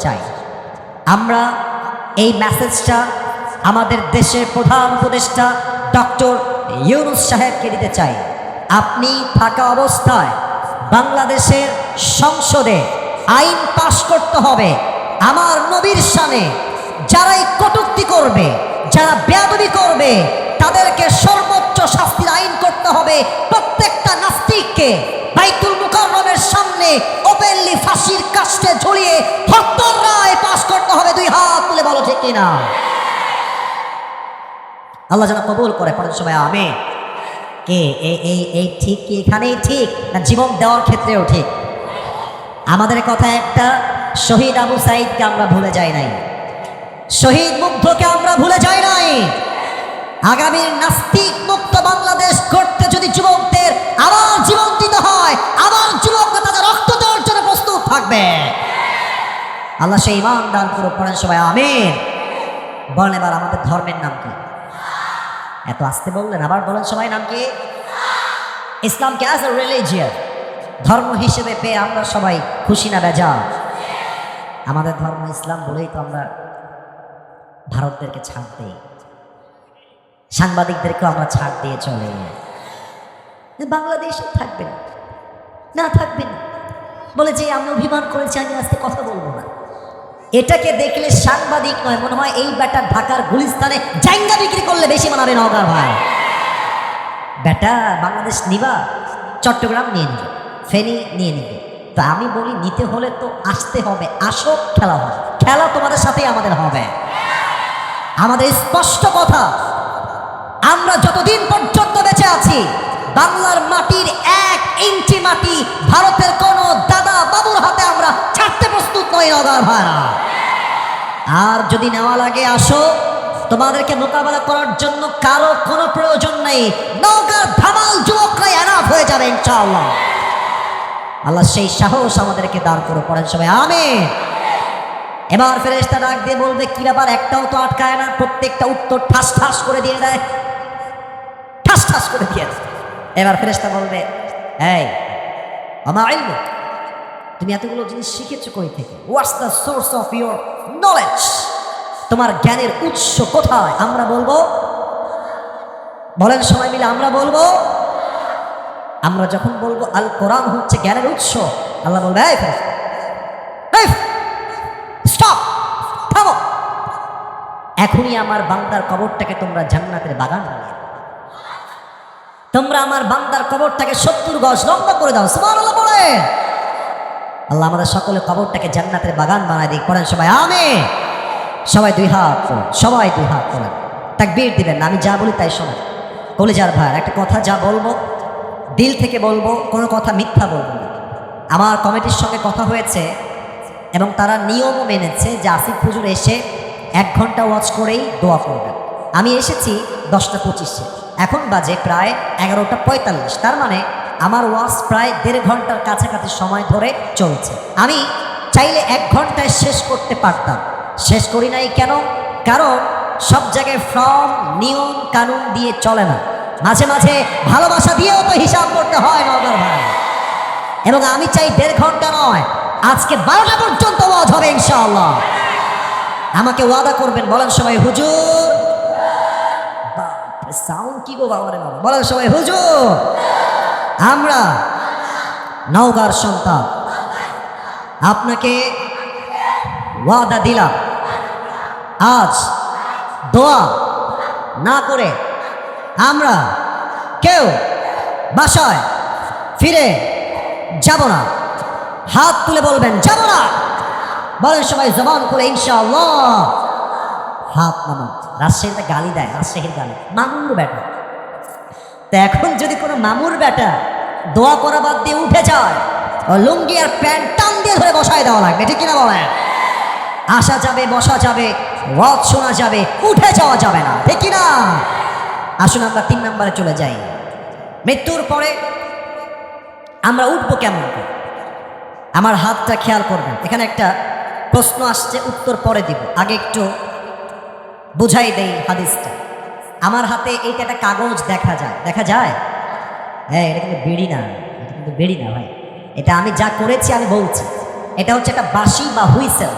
চাই। আমরা এই মেসেজটা আমাদের দেশের প্রধান উপদেষ্টা ডক্টর ইউনূস সাহেবকে দিতে চাই। আপনি থাকা অবস্থায় বাংলাদেশের সংসদে আইন পাশ করতে হবে, আমার নবীর শানে যারাই কটূক্তি করবে, যারা বেয়াদবি করবে, তাদেরকে সর্বোচ্চ শাস্তির আইন করতে হবে। প্রত্যেকটা নাস্তিককে বাইতুল মুকাররমের সামনে ওপেনলি ফাঁসির কাস্টে ঝুলিয়ে হত্যার রায় পাশ করতে হবে। দুই হাত তুলে বলো ঠিক কিনা? আল্লাহ যেন কবুল করে, পড়েন সবাই আমিন। কে এই ঠিক কি এখানেই ঠিক না জীবন দেওয়ার ক্ষেত্রেও ঠিক? আমাদের কথা একটা, শহীদ আবু সাঈদকে আমরা ভুলে যাই নাই, শহীদ মুগ্ধকে আমরা ভুলে যাই নাই। আগামীর নাস্তিক মুক্ত বাংলাদেশ করতে যদি যুবকদের আবার জীবন দিতে হয়, আবার যুবকরা তাদের রক্ত দেওয়ার জন্য প্রস্তুত থাকবে। আল্লাহ সেই ঈমান দান করুক, পড়েন সবাই আমিন। বলেন এবার আমাদের ধর্মের নাম কি? এত আসতে বললেন, আবার বলেন সবাই নাম কি? ইসলামকে অ্যাজ এ রিলিজিয়ন ধর্ম হিসেবে পেয়ে আমরা সবাই খুশি না বেজা? আমাদের ধর্ম ইসলাম বলেই তো আমরা ভারতদেরকে ছাড় দিই, সাংবাদিকদেরকেও আমরা ছাড় দিয়ে চলে। বাংলাদেশে থাকবে না, না থাকবে না বলে যে আমি অভিমান করেছি, আমি আজকে কথা বলবো না। এটাকে দেখলে সাংবাদিক নয়, মনে হয় এই বেটা ঢাকার গুলিস্তানে জাইঙ্গা বিক্রি করলে বেশি মানাবে নওগাঁর ভাই। বেটা বাংলাদেশ নিবা, চট্টগ্রাম নিয়ে নিবে, ফেনী নিয়ে নিবে। তো আমি বলি নিতে হলে তো আসতে হবে, আসো খেলা হবে, খেলা তোমাদের সাথেই আমাদের হবে। আমাদের স্পষ্ট কথা, আমরা যতদিন পর্যন্ত বেঁচে আছি বাংলার মাটির 1 ইঞ্চি মাটি ভারতের কোন দাদা বাবুর হাতে আমরা ছাড়তে প্রস্তুত নই নওগাঁর ভাইরা। আর যদি নেওয়া লাগে আসো, তোমাদেরকে মোকাবেলা করার জন্য কারো কোনো প্রয়োজন নেই। নওগাঁর ধামাল যুবকরাই এনাফ হয়ে যাবে ইনশাআল্লাহ। আল্লাহ সেই সাহস আমাদেরকে দান করে, পড়েন সবাই আমিন। এবার ফেরেশতা ডাক দিয়ে বলবে কি ব্যাপার, একটাও তো আটকায় না, প্রত্যেকটা উত্তর ঠাস ঠাস করে দিয়ে দেয়, ঠাস ঠাস করে দিয়ে দেয়। এবার ফেরেশতা বলবে এই আমা ইলমুক, তুমি এতগুলো জিনিস শিখেছো কই থেকে? What's the source of your knowledge? তোমার জ্ঞানের উৎস কোথায়? আমরা বলবো, বলেন সবাই মিলে আমরা বলবো। আমরা যখন বলবো আল কোরআন হচ্ছে জ্ঞানের উৎস, আল্লাহ বলবে এই ফেরেশতা, এই স্টপ, থামো, এখনই আমার বান্দার কবরটাকে তোমরা জান্নাতের বাগান বানিয়ে দাও। তোমরা আমার বান্দার কবরটাকে 70 গজ লম্বা করে দাও। সুবহানাল্লাহ বলে। আল্লাহ আমাদের সকলের কবরটাকে জান্নাতের বাগান বানায় দিক, পড়েন সবাই আমিন। সবাই দুই হাত তোলেন, সবাই দুই হাত তোলেন, তাকবীর দিবেন না, আমি যা বলি তাই শোনেন। কলিজার ভাইয়ের একটা কথা, যা বলবো দিল থেকে বলবো, কোনো কথা মিথ্যা বলবো না। আমার কমিটির সঙ্গে কথা হয়েছে এবং তারা নিয়মও মেনেছে যে আসিফ হুজুর এসে 1 ঘন্টা ওয়াচ করেই দোয়া করবেন। আমি এসেছি 10টা 25-এ, এখন বাজে প্রায় 11টা 45, তার মানে আমার ওয়াচ প্রায় 1.5 ঘন্টার কাছাকাছি সময় ধরে চলছে। আমি চাইলে 1 ঘন্টায় শেষ করতে পারতাম, শেষ করি নাই। কেন? কারণ সব জায়গায় ফর্ম নিয়ম কানুন দিয়ে চলে না, মাঝে মাঝে ভালোবাসা দিয়েও তো হিসাব করতে হয় নওগাঁর ভাই। এবং আমি চাই 1.5 ঘন্টা নয়, আজকে 12টা পর্যন্ত ওয়াজ হবে ইনশাআল্লাহ। আমাকে ওয়াদা করবেন, বলেন সবাই হুজুর। সাউন্ড কি গো বাবা রে বাবা, বলেন সবাই হুজুর। আমরা নওগাঁর সন্তান, আপনাকে ওয়াদা দিলাম, আজ দোয়া না করে আমরা কেউ বাসায় ফিরে যাব না। হাত তুলে বলবেন যাব না, বলেন সবাই জবান করে ইনশাআল্লাহ। হাত নামান। রাজশাহীতে গালি দেয়, রাজশাহীর গালি, মামুর বেটা। তা এখন যদি কোনো মামুর বেটা দোয়া করা বাদ দিয়ে উঠে যায়, লুঙ্গি আর প্যান্ট টান দিয়ে ধরে বসায় দেওয়া লাগবে, ঠিক কিনা বলেন? আসা যাবে, বসা যাবে, ওয়াজ শোনা যাবে, উঠে যাওয়া যাবে না, ঠিক কিনা? আসুন আমরা 3 নম্বরে চলে যাই। মৃত্যুর পরে আমরা উঠবো কেমন করে? আমার হাতটা খেয়াল করবেন, এখানে একটা প্রশ্ন আসছে, উত্তর পরে দিব, আগে একটু বুঝাই দেই হাদিসটা। আমার হাতে এইটা একটা কাগজ দেখা যায়, দেখা যায়? হ্যাঁ, এটা কিন্তু বেড়ি না, এটা কিন্তু বেড়ি না ভাই, এটা আমি যা করেছি আমি বলছি। এটা হচ্ছে একটা বাঁশি বা হুইসেল।